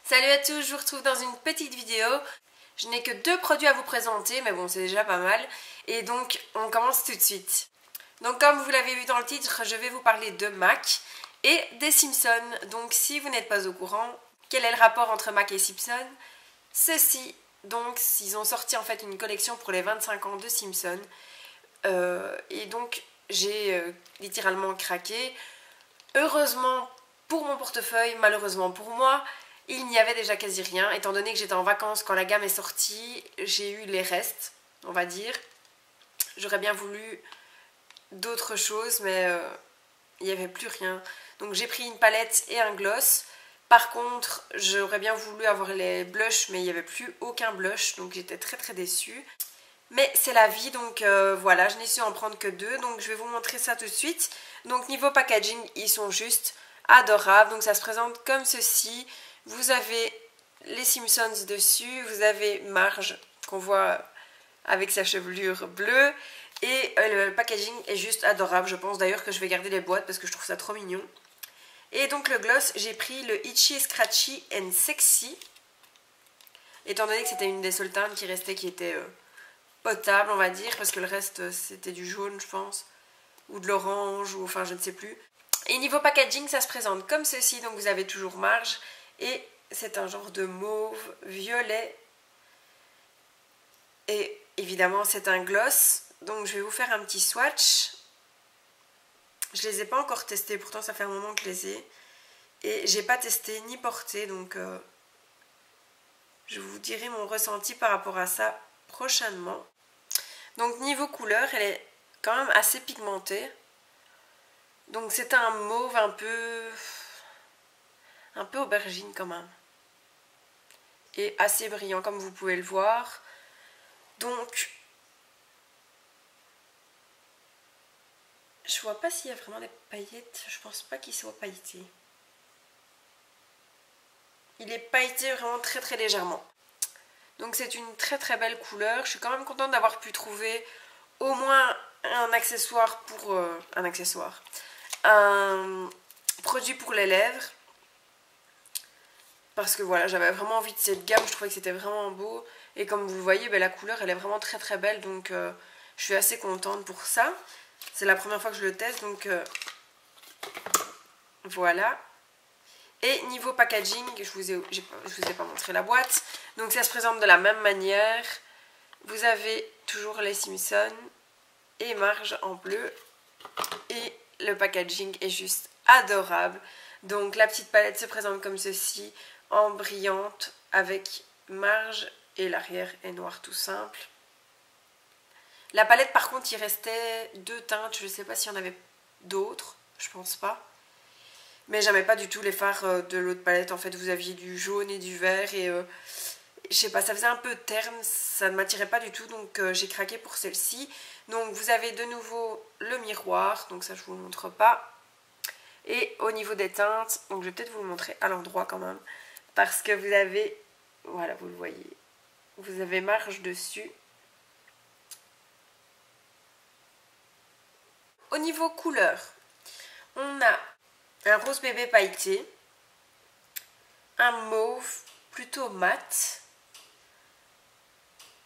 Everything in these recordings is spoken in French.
Salut à tous, je vous retrouve dans une petite vidéo. Je n'ai que 2 produits à vous présenter, mais bon, c'est déjà pas mal. Et donc, on commence tout de suite. Donc, comme vous l'avez vu dans le titre, je vais vous parler de Mac et des Simpsons. Donc, si vous n'êtes pas au courant, quel est le rapport entre Mac et Simpsons? Ceci, donc, ils ont sorti en fait une collection pour les 25 ans de Simpsons. Et donc, j'ai littéralement craqué. Heureusement pour mon portefeuille, malheureusement pour moi, il n'y avait déjà quasi rien. Étant donné que j'étais en vacances quand la gamme est sortie, j'ai eu les restes, on va dire. J'aurais bien voulu d'autres choses, mais il n'y avait plus rien. Donc j'ai pris une palette et un gloss. Par contre, j'aurais bien voulu avoir les blushs, mais il n'y avait plus aucun blush, donc j'étais très déçue. Mais c'est la vie, donc voilà, je n'ai su en prendre que 2, donc je vais vous montrer ça tout de suite. Donc niveau packaging, ils sont juste adorables, donc ça se présente comme ceci. Vous avez les Simpsons dessus, vous avez Marge, qu'on voit avec sa chevelure bleue, et le packaging est juste adorable. Je pense d'ailleurs que je vais garder les boîtes parce que je trouve ça trop mignon. Et donc le gloss, j'ai pris le Itchy Scratchy and Sexy, étant donné que c'était une des seules teintes qui restait qui était potable, on va dire, parce que le reste c'était du jaune, je pense, ou de l'orange, ou enfin je ne sais plus. Et niveau packaging, ça se présente comme ceci, donc vous avez toujours Marge, et c'est un genre de mauve violet, et évidemment c'est un gloss, donc je vais vous faire un petit swatch. Je les ai pas encore testés, pourtant ça fait un moment que je les ai, et j'ai pas testé ni porté, donc je vous dirai mon ressenti par rapport à ça prochainement. Donc niveau couleur, elle est quand même assez pigmentée. Donc c'est un mauve un peu aubergine quand même. Et assez brillant comme vous pouvez le voir. Donc je vois pas s'il y a vraiment des paillettes. Je pense pas qu'il soit pailleté. Il est pailleté vraiment très légèrement. Donc c'est une très belle couleur. Je suis quand même contente d'avoir pu trouver au moins un accessoire pour... un produit pour les lèvres. Parce que voilà, j'avais vraiment envie de cette gamme. Je trouvais que c'était vraiment beau. Et comme vous le voyez, ben, la couleur elle est vraiment très belle. Donc je suis assez contente pour ça. C'est la première fois que je le teste. Donc voilà. Et niveau packaging, je vous ai pas montré la boîte. Donc ça se présente de la même manière. Vous avez toujours les Simpsons et Marge en bleu. Et le packaging est juste adorable. Donc la petite palette se présente comme ceci, en brillante, avec Marge, et l'arrière est noir tout simple. La palette par contre il restait 2 teintes, je ne sais pas s'il y en avait d'autres, je pense pas. Mais j'aimais pas du tout les fards de l'autre palette, en fait vous aviez du jaune et du vert et je sais pas, ça faisait un peu terne, ça ne m'attirait pas du tout, donc j'ai craqué pour celle-ci. Donc vous avez de nouveau le miroir, donc ça je vous le montre pas. Et au niveau des teintes, donc je vais peut-être vous le montrer à l'endroit quand même, parce que vous avez, voilà vous le voyez, vous avez Marge dessus. Au niveau couleur, on a un rose bébé pailleté, un mauve plutôt mat,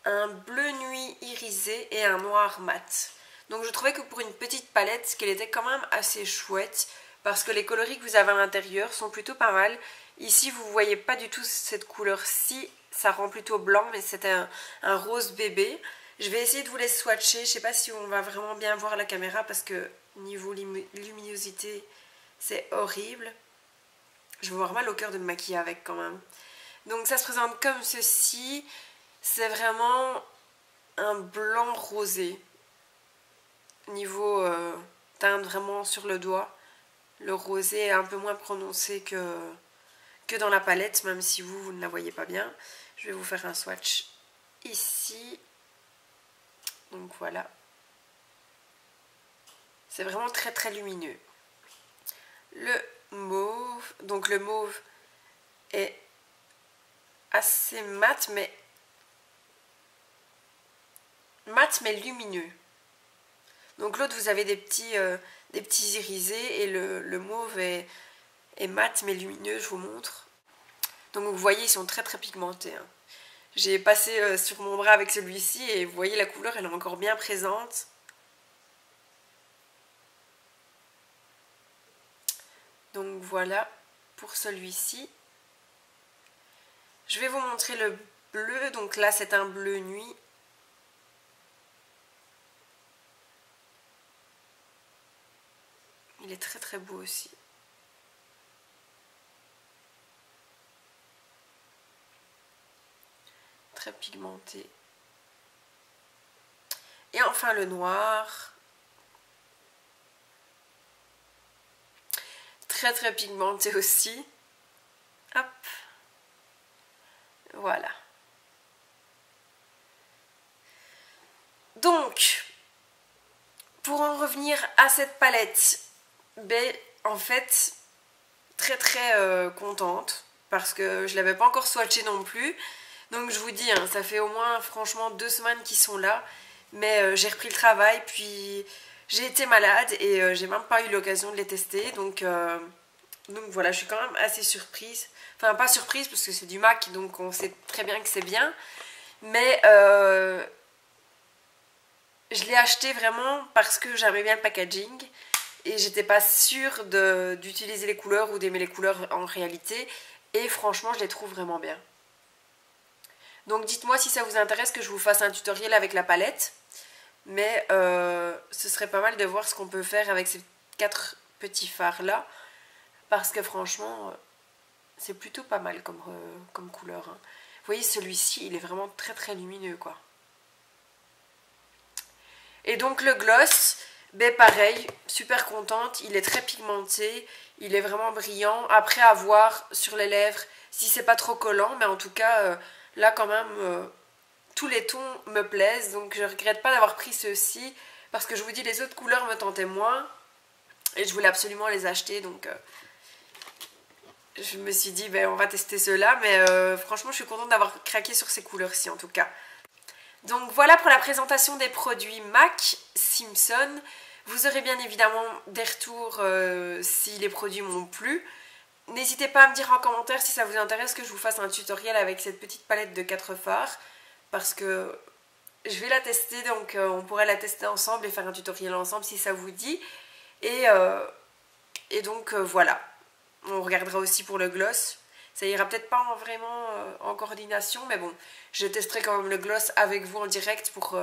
un bleu nuit irisé et un noir mat. Donc je trouvais que pour une petite palette, qu'elle était quand même assez chouette, parce que les coloris que vous avez à l'intérieur sont plutôt pas mal. Ici vous voyez pas du tout cette couleur-ci, ça rend plutôt blanc, mais c'était un rose bébé. Je vais essayer de vous les swatcher, je sais pas si on va vraiment bien voir la caméra, parce que niveau luminosité c'est horrible. Je vais avoir mal au cœur de me maquiller avec quand même. Donc ça se présente comme ceci. C'est vraiment un blanc rosé. Niveau teinte vraiment sur le doigt. Le rosé est un peu moins prononcé que dans la palette, même si vous ne la voyez pas bien. Je vais vous faire un swatch ici. Donc voilà. C'est vraiment très lumineux. Le mauve, donc le mauve est assez mat mais lumineux. Donc l'autre vous avez des petits irisés et le mauve est mat mais lumineux, je vous montre. Donc vous voyez, ils sont très très pigmentés, hein. J'ai passé sur mon bras avec celui-ci et vous voyez la couleur, elle est encore bien présente. Donc voilà pour celui-ci. Je vais vous montrer le bleu. Donc là c'est un bleu nuit. Il est très très beau aussi. Très pigmenté. Et enfin le noir. Très très pigmenté aussi. Hop. Voilà. Donc, pour en revenir à cette palette, ben, en fait, très très contente parce que je l'avais pas encore swatché non plus. Donc je vous dis, hein, ça fait au moins franchement 2 semaines qu'ils sont là. Mais j'ai repris le travail, puis j'ai été malade et j'ai même pas eu l'occasion de les tester. Donc voilà, je suis quand même assez surprise. Enfin, pas surprise parce que c'est du MAC, donc on sait très bien que c'est bien. Mais je l'ai acheté vraiment parce que j'aimais bien le packaging. Et j'étais pas sûre d'utiliser les couleurs ou d'aimer les couleurs en réalité. Et franchement, je les trouve vraiment bien. Donc dites-moi si ça vous intéresse que je vous fasse un tutoriel avec la palette. Mais ce serait pas mal de voir ce qu'on peut faire avec ces 4 petits fards là. Parce que franchement, c'est plutôt pas mal comme couleur, hein. Vous voyez, celui-ci, il est vraiment très très lumineux, quoi. Et donc le gloss, ben pareil, super contente. Il est très pigmenté, il est vraiment brillant. Après, à voir sur les lèvres si c'est pas trop collant. Mais en tout cas, là quand même, tous les tons me plaisent. Donc je regrette pas d'avoir pris ceux-ci. Parce que je vous dis, les autres couleurs me tentaient moins. Et je voulais absolument les acheter, donc je me suis dit, ben, on va tester ceux-là. Mais franchement, je suis contente d'avoir craqué sur ces couleurs-ci, en tout cas. Donc voilà pour la présentation des produits MAC Simpson. Vous aurez bien évidemment des retours si les produits m'ont plu. N'hésitez pas à me dire en commentaire si ça vous intéresse que je vous fasse un tutoriel avec cette petite palette de 4 fards. Parce que je vais la tester, donc on pourrait la tester ensemble et faire un tutoriel ensemble si ça vous dit. Et donc voilà, on regardera aussi pour le gloss. Ça ira peut-être pas vraiment en coordination, mais bon, je testerai quand même le gloss avec vous en direct pour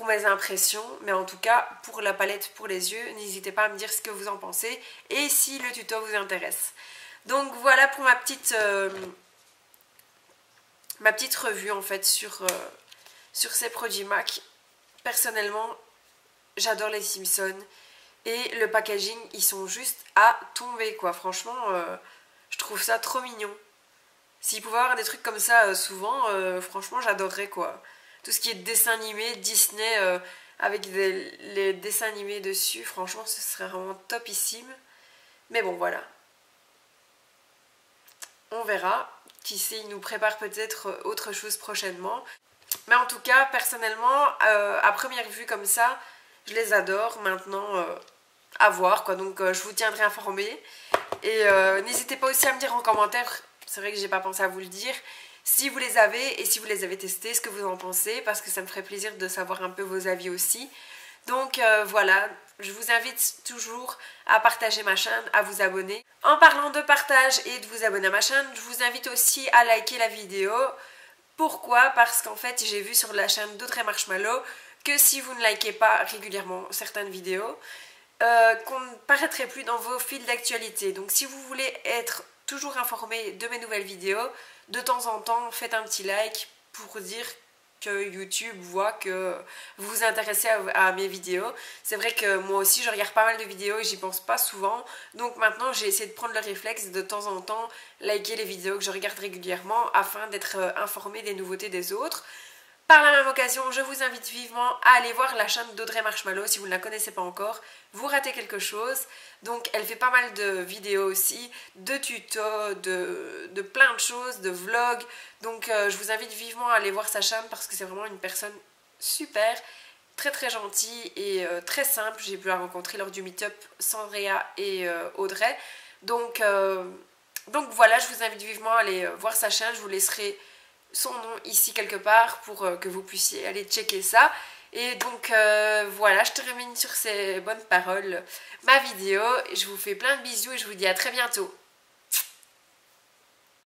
mes impressions. Mais en tout cas, pour la palette pour les yeux, n'hésitez pas à me dire ce que vous en pensez et si le tuto vous intéresse. Donc voilà pour ma petite revue en fait sur ces produits MAC. Personnellement, j'adore les Simpsons. Et le packaging, ils sont juste à tomber, quoi. Franchement, je trouve ça trop mignon. S'ils pouvaient avoir des trucs comme ça souvent, franchement, j'adorerais, quoi. Tout ce qui est dessin animé, Disney, avec les dessins animés dessus, franchement, ce serait vraiment topissime. Mais bon, voilà. On verra. Qui sait, ils nous préparent peut-être autre chose prochainement. Mais en tout cas, personnellement, à première vue comme ça, je les adore. Maintenant, à voir, quoi. Donc, je vous tiendrai informé. Et n'hésitez pas aussi à me dire en commentaire, c'est vrai que j'ai pas pensé à vous le dire, si vous les avez et si vous les avez testés, ce que vous en pensez, parce que ça me ferait plaisir de savoir un peu vos avis aussi. Donc voilà, je vous invite toujours à partager ma chaîne, à vous abonner. En parlant de partage et de vous abonner à ma chaîne, je vous invite aussi à liker la vidéo. Pourquoi? Parce qu'en fait, j'ai vu sur la chaîne d'Audrey Marshmallow que si vous ne likez pas régulièrement certaines vidéos, qu'on ne paraîtrait plus dans vos fils d'actualité. Donc si vous voulez être toujours informé de mes nouvelles vidéos, de temps en temps, faites un petit like pour dire que YouTube voit que vous vous intéressez à mes vidéos. C'est vrai que moi aussi, je regarde pas mal de vidéos et j'y pense pas souvent. Donc maintenant, j'ai essayé de prendre le réflexe de temps en temps liker les vidéos que je regarde régulièrement afin d'être informée des nouveautés des autres. Par la même occasion, je vous invite vivement à aller voir la chaîne d'Audrey Marshmallow si vous ne la connaissez pas encore. Vous ratez quelque chose. Donc elle fait pas mal de vidéos aussi, de tutos, de plein de choses, de vlogs. Donc je vous invite vivement à aller voir sa chaîne parce que c'est vraiment une personne super, très très gentille et très simple. J'ai pu la rencontrer lors du meet-up Sandrea et Audrey. Donc Donc voilà, je vous invite vivement à aller voir sa chaîne, je vous laisserai son nom ici quelque part pour que vous puissiez aller checker ça. Et donc voilà, je termine sur ces bonnes paroles ma vidéo. Je vous fais plein de bisous et je vous dis à très bientôt.